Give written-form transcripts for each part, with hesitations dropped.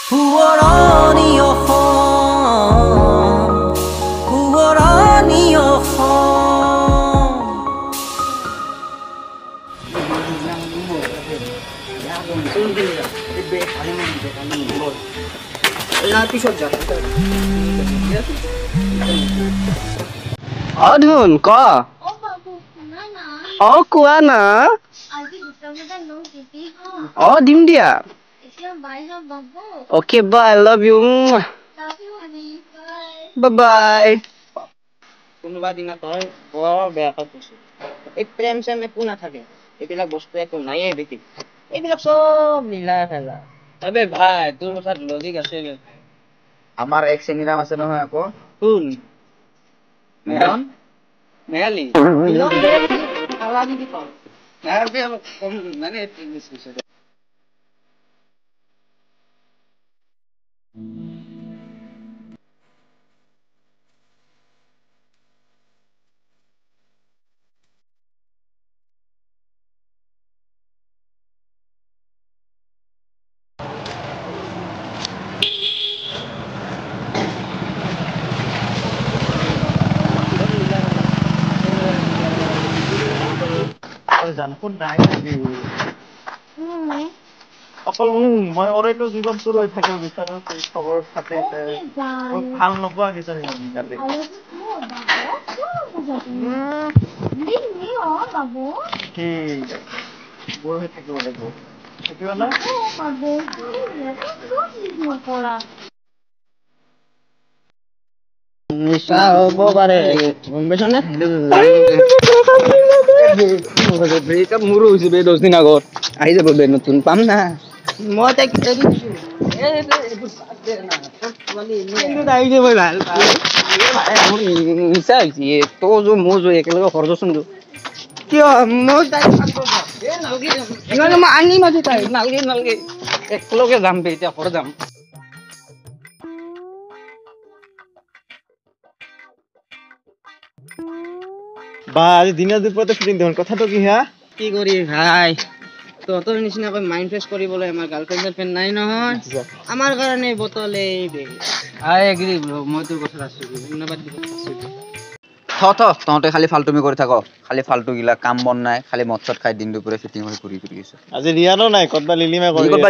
Huwarani Ohom, Huwarani Ohom. অধুন ক অ কোৱা না অ দিম দিয়া okay bye I love you bye bye কোনোবা দিনা তই বৰ বেয়া কৈছো এই প্ৰেম চেম একো নাথাকে এইবিলাক বস্তু একো নাইয়ে বেটি এইবিলাক চব লীলা খেলা আবে ভাই তোৰ কথাত লজিক আছে আমাৰ এক চেনিৰাম আছে নহয় আকৌ কোন মেহন মেঘালী মানে জানকোন নাই অকল মই অৰেটো জীৱন তোৰ হৈ থাকিব বিচাৰো খবৰ খাতে ভাল নোপোৱা কিছু বৰ হৈ থাকিব লাগিব থাকিব না নিশা হ'ব পাৰে গম পাইছ নে ব্ৰেকআপ মোৰো হৈছে বে 10 দিন আগত আহি যাব বে নতুন পাম না মই তাইক এৰি দিছো মই ভাল নিচা হৈছে তোৰ jo মোৰ jo একেলগে খৰচোন কিয় মই তাইক মই আনি মাতি তাই নালগে একেলগে যাম বে এতিয়া ঘৰ যাম বা আজি দিনে দুপৰতে ফিটিং দেখোন কথাটো কি হা কি কৰি ভাই তোৰ নিচিনাকৈ মাইন্ড ফ্ৰেছ কৰিবলৈ আমাৰ গাৰ্লফ্ৰেণ্ড নাই নহয় আমাৰ কাৰণে বটলে আই এগ্ৰি ব্ৰো মই তোৰ কথা আছো ধন্যবাদ তহঁতে খালি ফালতুমি কৰি থাক খালি ফালতু গিলা কাম বন নাই খালি মদ চদ খাই দিন দুপৰে ফিটিং হৈ ঘূৰি আছে আজি ৰিয়ানো নাই কতবা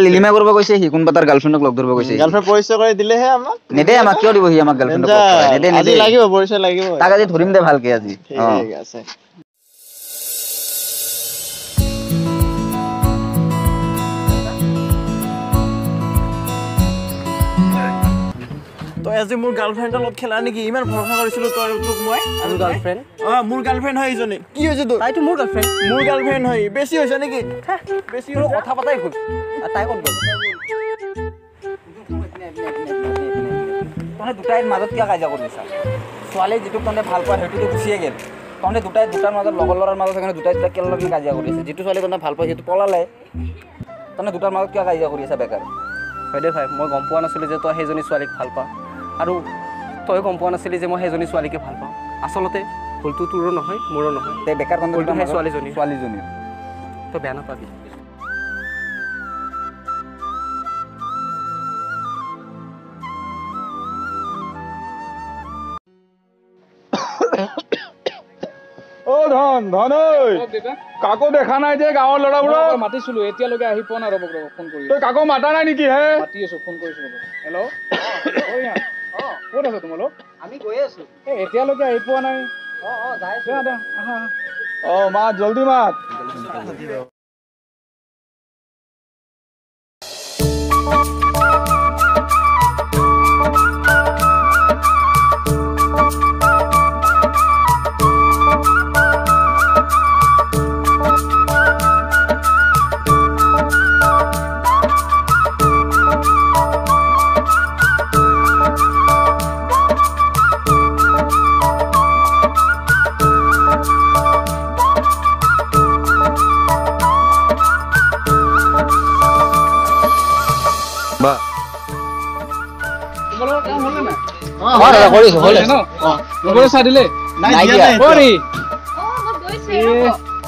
লিলিমা কৰিব কৈছে সি কোনবা তাৰ গাৰ্লফ্ৰেণ্ডক লগ ধৰিব কৈছে গাৰ্লফ্ৰেণ্ড পৰিচয় কৰি দিলেহে আমাক নেদে আমাক কিয় দিব সি আমাক গাৰ্লফ্ৰেণ্ডক নেদে আজি লাগিব পৰিচয় লাগিব তাক আজি ধৰিম দে ভালকে আজি ঠিক আছে তই আজি মোৰ গাৰ্লফ্ৰেণ্ডৰ লগত খেলা নেকি ইমান ভৰসা কৰিছিলো তই তোক মই আৰু গাৰ্লফ্ৰেণ্ড মোৰ গাৰ্লফ্ৰেণ্ড হয় ইজনী কি হৈছে তোৰ তাইতো মোৰ গাৰ্লফ্ৰেণ্ড মোৰ গাৰ্লফ্ৰেণ্ড হয় বেছি হৈছে নেকি বেছি তোৰ কথা পাতাই খুব আৰু তাই ক'ত গ'ল তহঁতে দুটাইৰ মাজত কিয় কাজিয়া কৰি আছা ছোৱালী যিটো তহঁতে ভাল পোৱা সেইটোতো গুচিয়ে গ'ল তহঁতে দুটাৰ মাজত লগৰ ল'ৰাৰ মাজত সেইকাৰণে দুটা কেলকে কাজিয়া কৰি আছে যিটো ছোৱালী তহঁতে ভাল পোৱা সেইটো পলালে তহঁতে দুটাৰ মাজত কিয় কাজিয়া কৰি আছা বেকাৰ হয় দে ভাই মই গম পোৱা নাছিলোঁ যে তই সেইজনী ছোৱালীক ভাল পা আৰু তই গম পোৱা নাছিলি যে মই সেইজনী ছোৱালীকে ভাল পাওঁ আচলতে ভুলটো তোৰো নহয় মোৰো নহয় তে বেকাৰ ভুলটো সেই ছোৱালীজনী তই বেয়া নাপাবি কাকো দেখা নাই যে গাঁৱৰ ল'ৰাবোৰক মাতিছিলো এতিয়ালৈকে আহি পোৱা নাই ৰ'ব ফোন কৰি তই কাকো মাতা নাই নেকি হে মাতি আছো ফোন কৰিছো ৰ'ব হেল্ল' ক'ত আছো তোমালোক আমি গৈ আছোঁ এতিয়ালৈকে আহি পোৱা নাই যাই আহা মাত জলদি মাত চাহ দিলে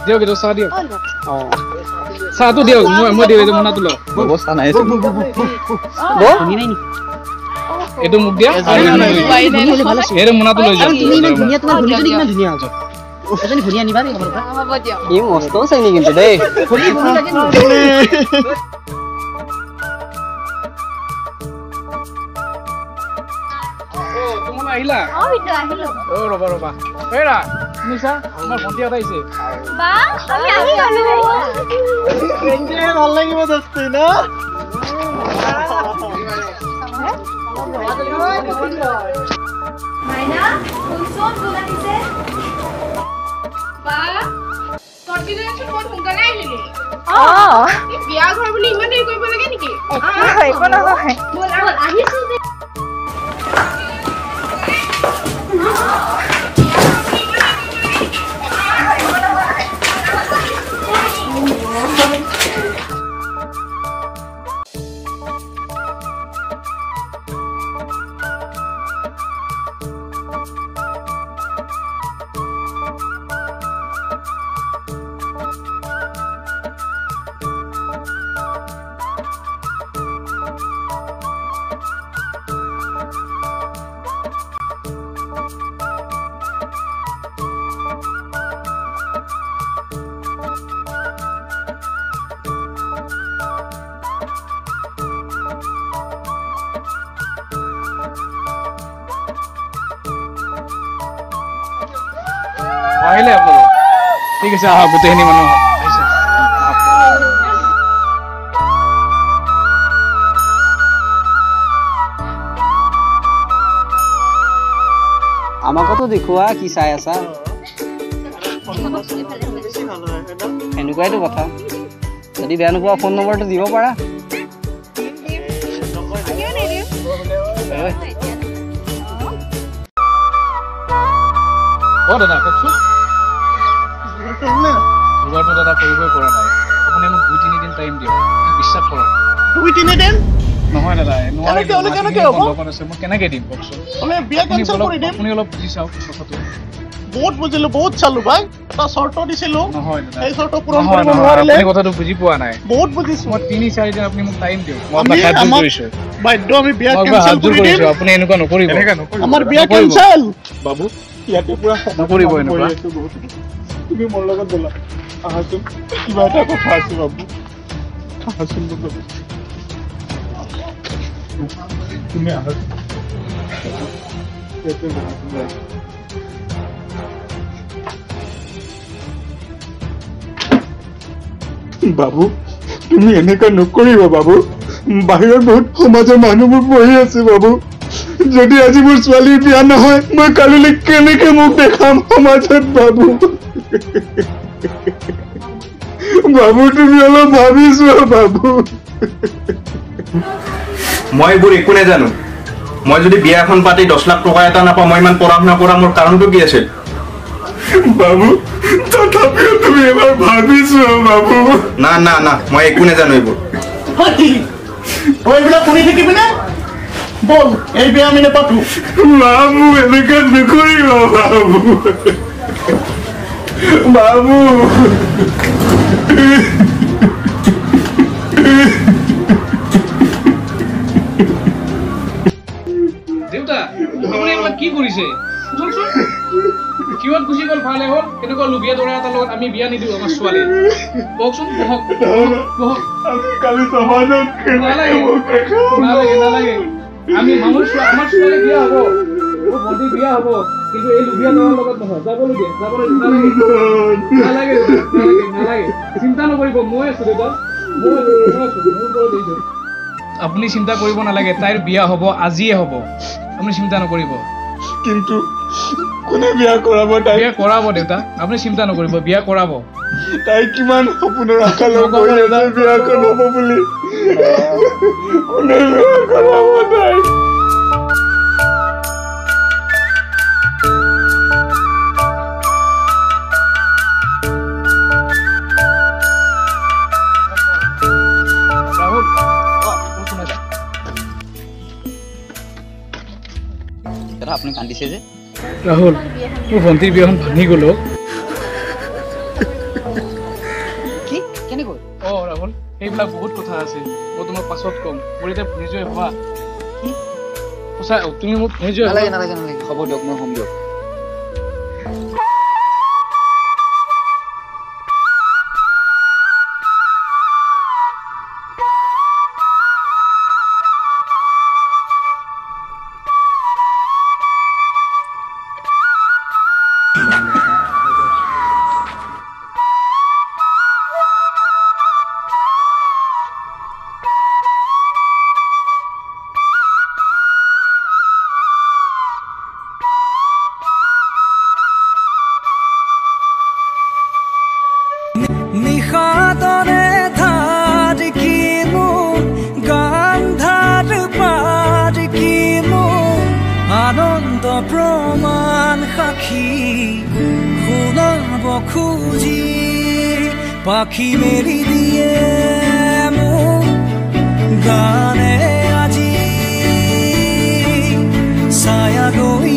দিয়ক এইটো চাহ দিয়ক চাহটো দিয়ক মই দিওঁ এইটো মোনাটো লওক ব্যৱস্থা নাই এইটো মোক দিয়া এইটো মোনাটো লৈ যাওক ই মস্ত চাইনি কিন্তু দেই তোমালোক আহিলা ৰবা এৰা শুনিছা আমাৰ ভণ্টি এটা আহিছে ভাল লাগিব দস্তি ন বিয়া ঘৰ বুলি ইমান দেৰি কৰিব লাগে নেকি আহিলে আপোনালোক ঠিক আছে আহক গোটেইখিনি মানুহ আহিছে আমাকতো দেখুওৱা কি চাই আছা এনেকুৱাইতো কথা যদি বেয়া নোপোৱা ফোন নম্বৰটো দিব পাৰা দাদা কওকচোন যোগাৰটো দাদা কৰিবই পৰা নাই আপুনি মোক 2-3 দিন টাইম দিয়ক বিশ্বাস কৰক 2-3 দিন নহয় দাদা কেনেকে হ'ব মই কেনেকে দিম কওকচোন আমি বিয়া কেনসেল কৰি দিম আপুনি অলপ বুজি চাওক কথাটো বহুত বুজিলো বহুত চালো ভাই এটা শৰ্ত দিছিলো নহয় দাদা এই শৰ্ত পূৰণ কৰিব নোৱাৰিলে আপুনি কথাটো বুজি পোৱা নাই বহুত বুজিছো মই 3-4 দিন আপুনি মোক টাইম দিয়ক মই আপোনাক হাত জোৰ কৰিছো বাধ্য আমি বিয়া মই কেনসেল হাত জোৰ কৰি দিম কৰিছো আপুনি এনেকুৱা নকৰিব আমাৰ বিয়া কেনসেল বাবু ইয়াতে পুৰা নকৰিব এনেকুৱা তুমি মোৰ লগত ব'লা আহাচোন কিবা এটা কথা আছে বাবু আহাচোন তুমি আহাচোন বাবু তুমি এনেকুৱা নকৰিবা বাবু বাহিৰত বহুত সমাজৰ মানুহবোৰ বহি আছে বাবু যদি আজি মোৰ ছোৱালীৰ বিয়া নহয় মই কালিলৈ কেনেকে মোক দেখাম সমাজত বাবু বাবু তুমি অলপ ভাবিছো বাবু মই এইবোৰ একো নাজানো মই যদি বিয়া এখন পাতি 10 লাখ টকা এটা নাপাওঁ মই ইমান পঢ়া শুনা কৰা মোৰ কাৰণটো কি আছিল বাবু তথাপিও তুমি এবাৰ ভাবিছো বাবু না না না মই একো নাজানো এইবোৰ এইবিলাক শুনি থাকিবি নে বল এই বিয়া আমি নেপাতো বাবু এনেকে নকৰিবা বাবু বাবু দেউতা আপুনি এইবিলাক কি কৰিছে কিমান খুচি গ'ল ভালে হ'ল কেনেকুৱা লুবিয়া দৰা এটাৰ লগত আমি বিয়া নিদিওঁ আমাৰ ছোৱালী কওকচোন বহক আমি কালি সমাজত নালাগে আমি মানুহ আমাৰ ছোৱালী বিয়া হ'ব মোৰ ভণ্টি বিয়া হ'ব কিন্তু এই লুবিয়া দৰাৰ লগত নহয় যাবলগীয়া নালাগে চিন্তা নকৰিব মই আছো দেউতা আপুনি চিন্তা কৰিব নালাগে তাইৰ বিয়া হ'ব আজিয়ে হ'ব আপুনি চিন্তা নকৰিব কিন্তু কোনে বিয়া কৰাব তাই বিয়া কৰাব দেউতা আপুনি চিন্তা নকৰিব বিয়া কৰাব তাই কিমান সপোনৰ আশা লৈ বহি আছে বিয়াখন হ'ব বুলি কোনে বিয়া কৰাব তাই আপুনি কান্দিছে যে ৰাহুল মোৰ ভণ্টিৰ বিয়াখন ভাঙি গ'ল কি কেনেকৈ ৰাহুল এইবিলাক বহুত কথা আছে মই তোমাক পাছত ক'ম মোৰ এতিয়া নিজে হোৱা কি সঁচা তুমি মোক নিজে নালাগে নালাগে নালাগে হ'ব দিয়ক মই হ'ম দিয়ক নিশাদৰে ধাৰ কিনো গান্ধাৰ পাৰ কিনো আনন্দ প্ৰমাণ সাক্ষী শুনাব খুজি পাখি মেলি দিয়ে মোক গানে আজি ছায়া গৈ